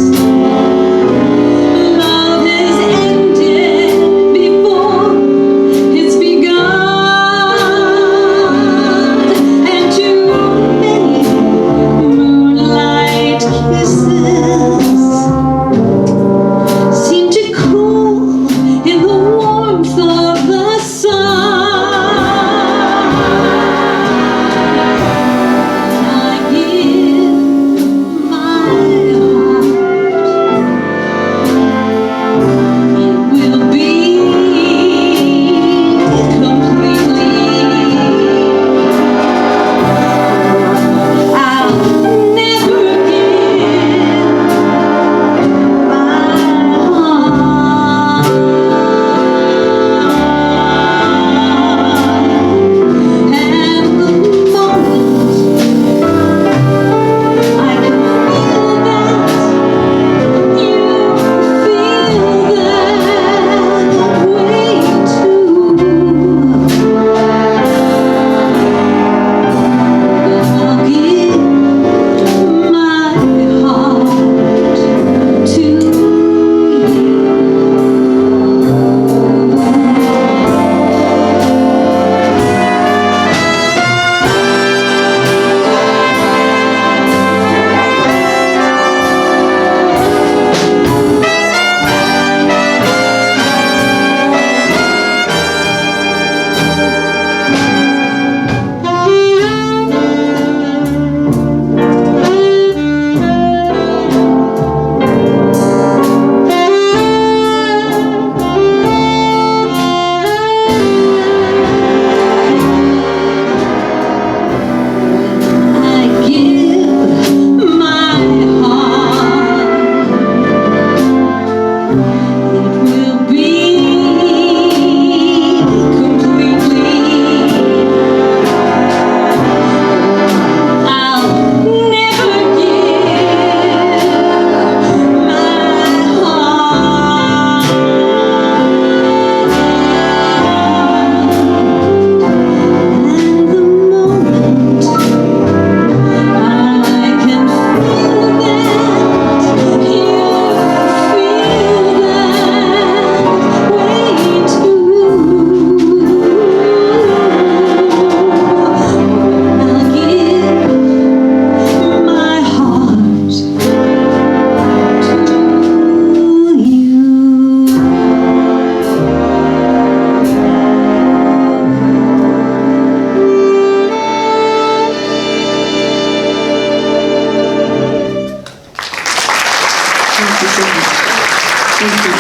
love has ended before it's begun, and too many moonlight kisses seem to cool in the warmth of the sun. I give my heart Thank you so much. Thank you.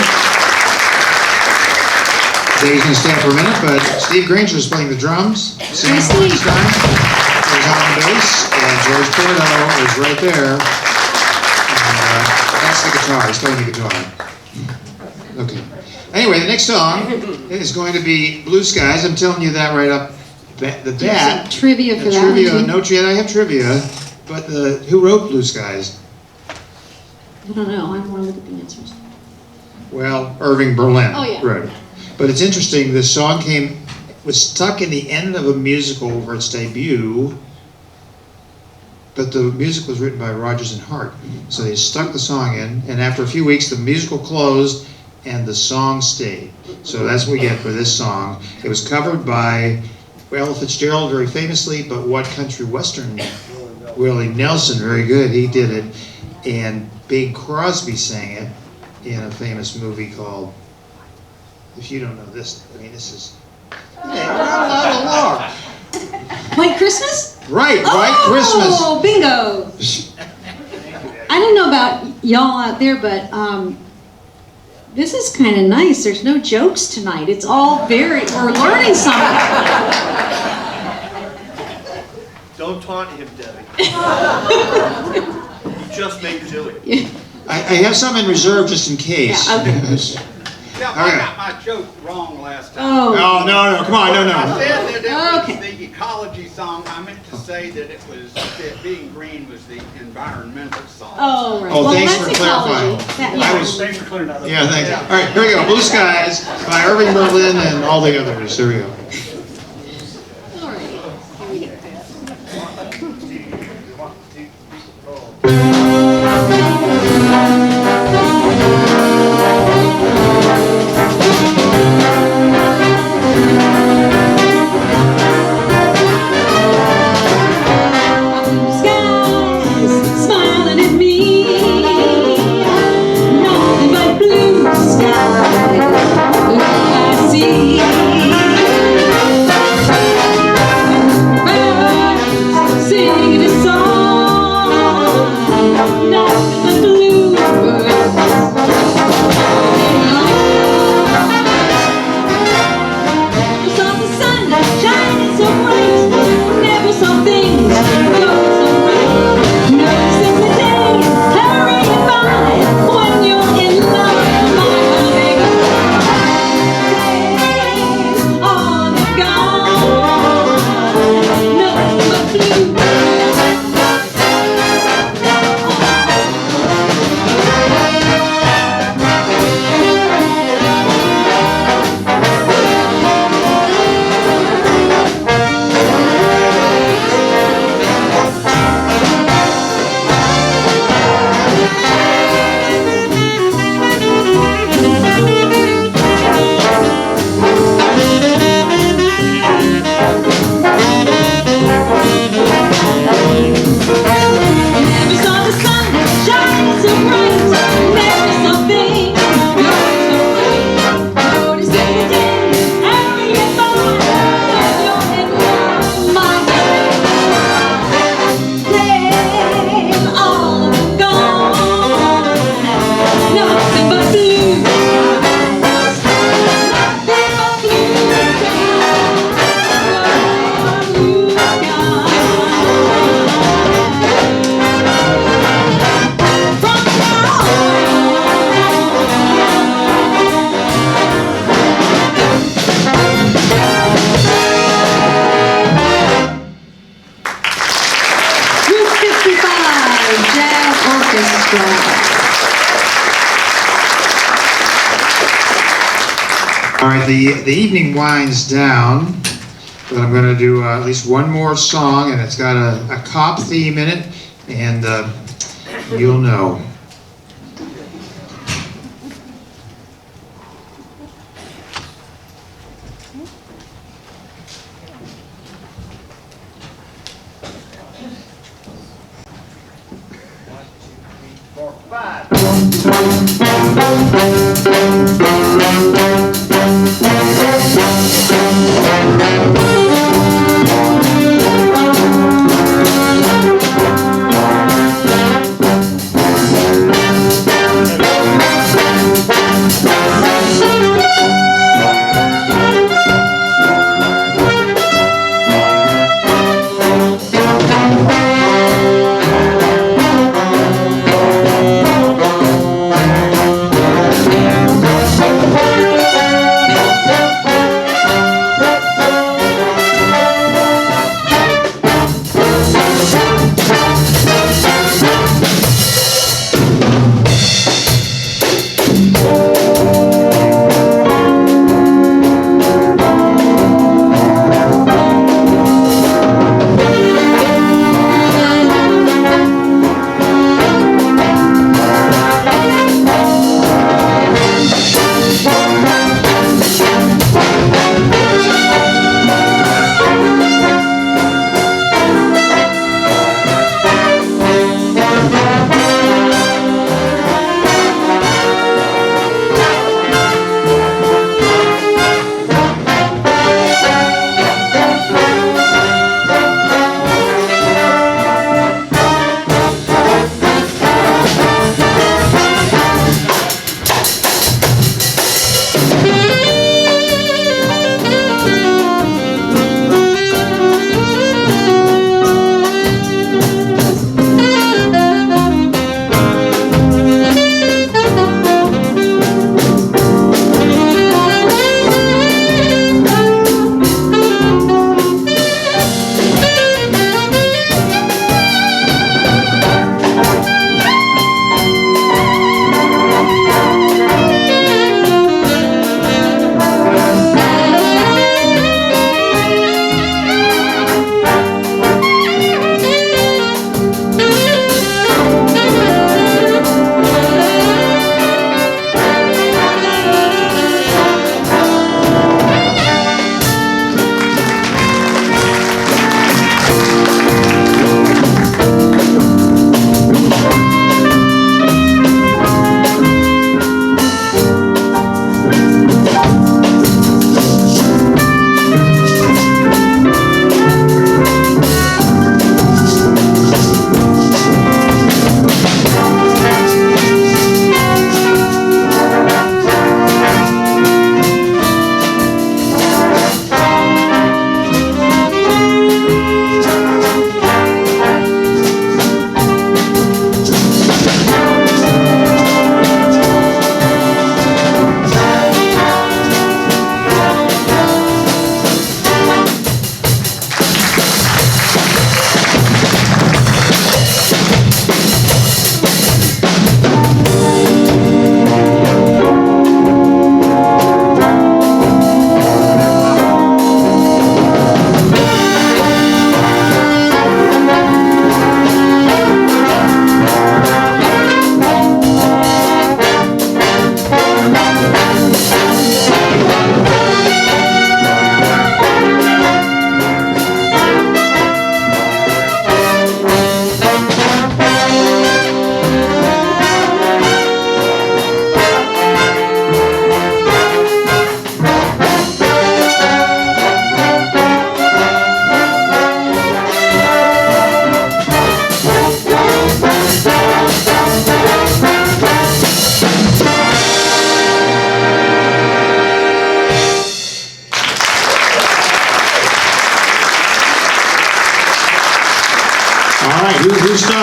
Dave's going to stay up for a minute, but Steve Granger is playing the drums. Sam Steve. Stein is on the bass, and George Porto is right there. And that's the guitar. He's playing the guitar. Okay. Anyway, the next song is going to be Blue Skies. I'm telling you that right up the bat. Trivia for that Trivia, one, too? no trivia. I have trivia, but who wrote Blue Skies? I don't know. I don't want to look at the answers. Well, Irving Berlin. Oh, yeah. Right. But it's interesting, this song was stuck in the end of a musical for its debut, but the music was written by Rodgers and Hart. So they stuck the song in, and after a few weeks, the musical closed and the song stayed. So that's what we get for this song. It was covered by, well, Fitzgerald very famously, but what country western? Willie Nelson, very good, he did it. And Bing Crosby sang it in a famous movie called, if you don't know this, I mean, this is, hey, we're not allowed to law. White Christmas? Right, White Christmas. Oh, bingo. I don't know about y'all out there, but this is kind of nice. There's no jokes tonight. It's all we're learning something. Don't taunt him, Debbie. You just make silly. I have some in reserve just in case. Yeah, okay. Yeah, All right. I got my joke wrong last time. Oh, Oh, no, come on, I no. said that it Okay. was the ecology song. I meant to say that it was that being green was the environmental song. oh, right. Oh, Well, thanks that's for clarifying. ecology. That- I yeah. was- Thanks for clearing that up. Yeah, thanks. All right, here we go. Blue Skies by Irving Berlin and all the others. Here we go. All right. Here we go. Blue skies smiling at me, nothing but blue skies I see. Birds singing a song, nothing but bluebirds. Never saw the sun shining so bright. Never saw things go so right. Noticing the day hurrying by. When you're in love, my honey, days are gone. Nothing but bluebirds. Never saw the sun shining so bright. Never saw things go so right. Noticing the day hurrying by. When you're in love, my days all gone. Nothing but blue skies. Nothing but blue skies. Blue skies. From now Route 55 Jazz Orchestra. All right, the evening winds down, but I'm going to do at least one more song, and it's got a cop theme in it, and you'll know.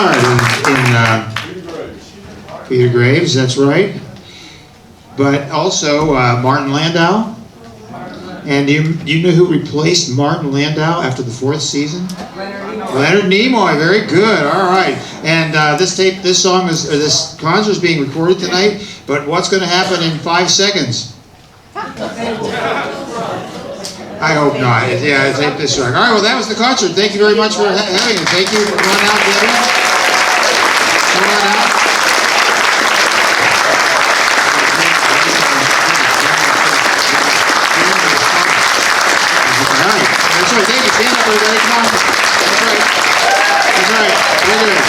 Bernard in Peter Graves, that's right. But also Martin Landau. And do you know who replaced Martin Landau after the 4th season? Leonard Nimoy. Very good. All right. And this concert is being recorded tonight. But what's going to happen in 5 seconds? I hope not. Yeah, I tape this right. All right. Well, that was the concert. Thank you very much for having me. Thank you. Come on out, Debbie. Come on out. That's right. Thank you. Stand up, everybody. Come on. That's right. That's right. Look at it.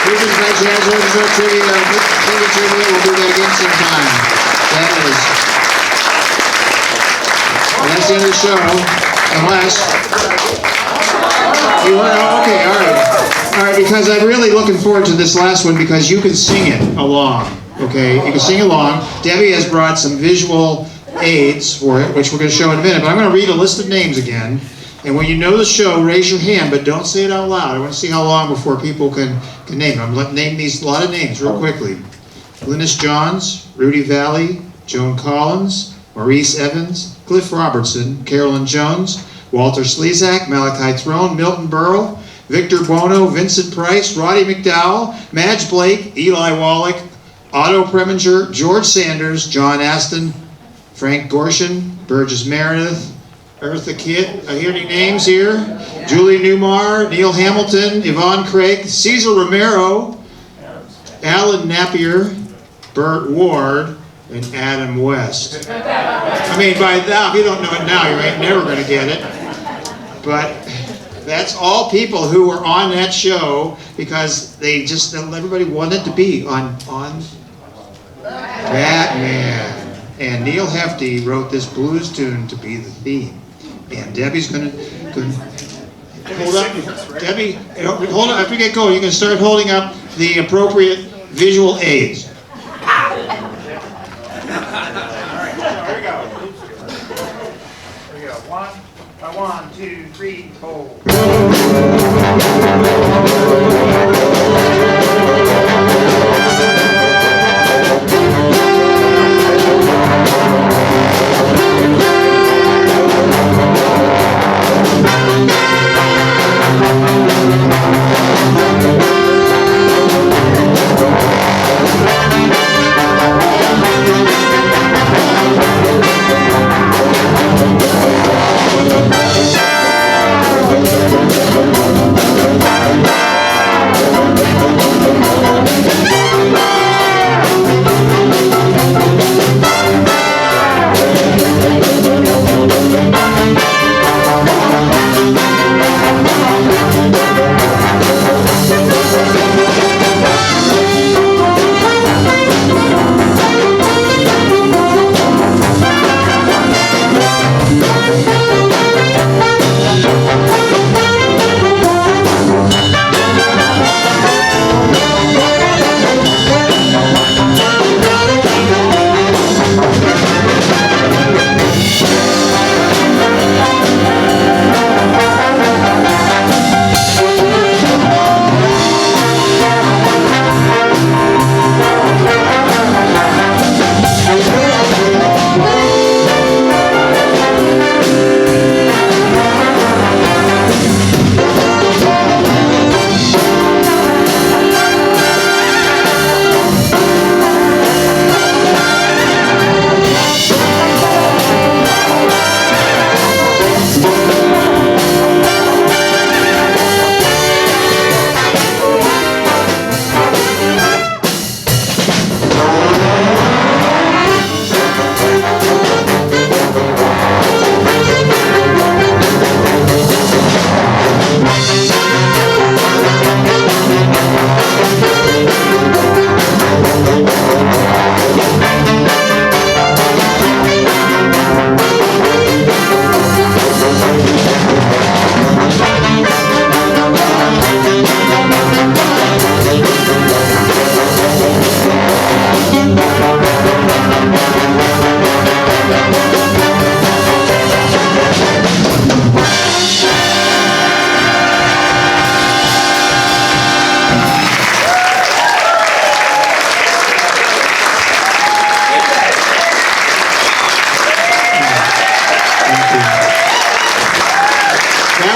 Here's the Jazz Orchestra trivia. We'll do that again sometime. That is. And that's the end of the show. Unless you were okay. All right. All right. Because I'm really looking forward to this last one because you can sing it along. Okay. You can sing along. Debbie has brought some visual aids for it, which we're going to show in a minute. But I'm going to read a list of names again. And when you know the show, raise your hand, but don't say it out loud. I want to see how long before people can name them. I'm going to name these a lot of names real quickly. Glynis Johns, Rudy Valley, Joan Collins, Maurice Evans, Cliff Robertson, Carolyn Jones, Walter Slezak, Malachi Throne, Milton Berle, Victor Bono, Vincent Price, Roddy McDowell, Madge Blake, Eli Wallach, Otto Preminger, George Sanders, John Aston, Frank Gorshin, Burgess Meredith, Eartha Kitt, I hear any names here? Julie Newmar, Neil Hamilton, Yvonne Craig, Cesar Romero, Alan Napier, Burt Ward, and Adam West. I mean, by now, if you don't know it now, you ain't never going to get it. But that's all people who were on that show because everybody wanted to be on Batman. And Neil Hefti wrote this blues tune to be the theme. And Debbie's going to hold up. Debbie, hold up. After we get going, you're going to start holding up the appropriate visual aids. All right, here we go. Here we go. 1, 2, 3, 4.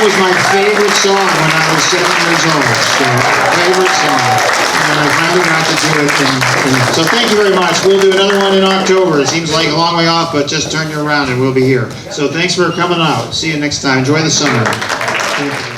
was my favorite song when I was 7 years old. So, favorite song. And I finally got to do it. So thank you very much. We'll do another one in October. It seems like a long way off, but just turn you around and we'll be here. So thanks for coming out. See you next time. Enjoy the summer. Thank you.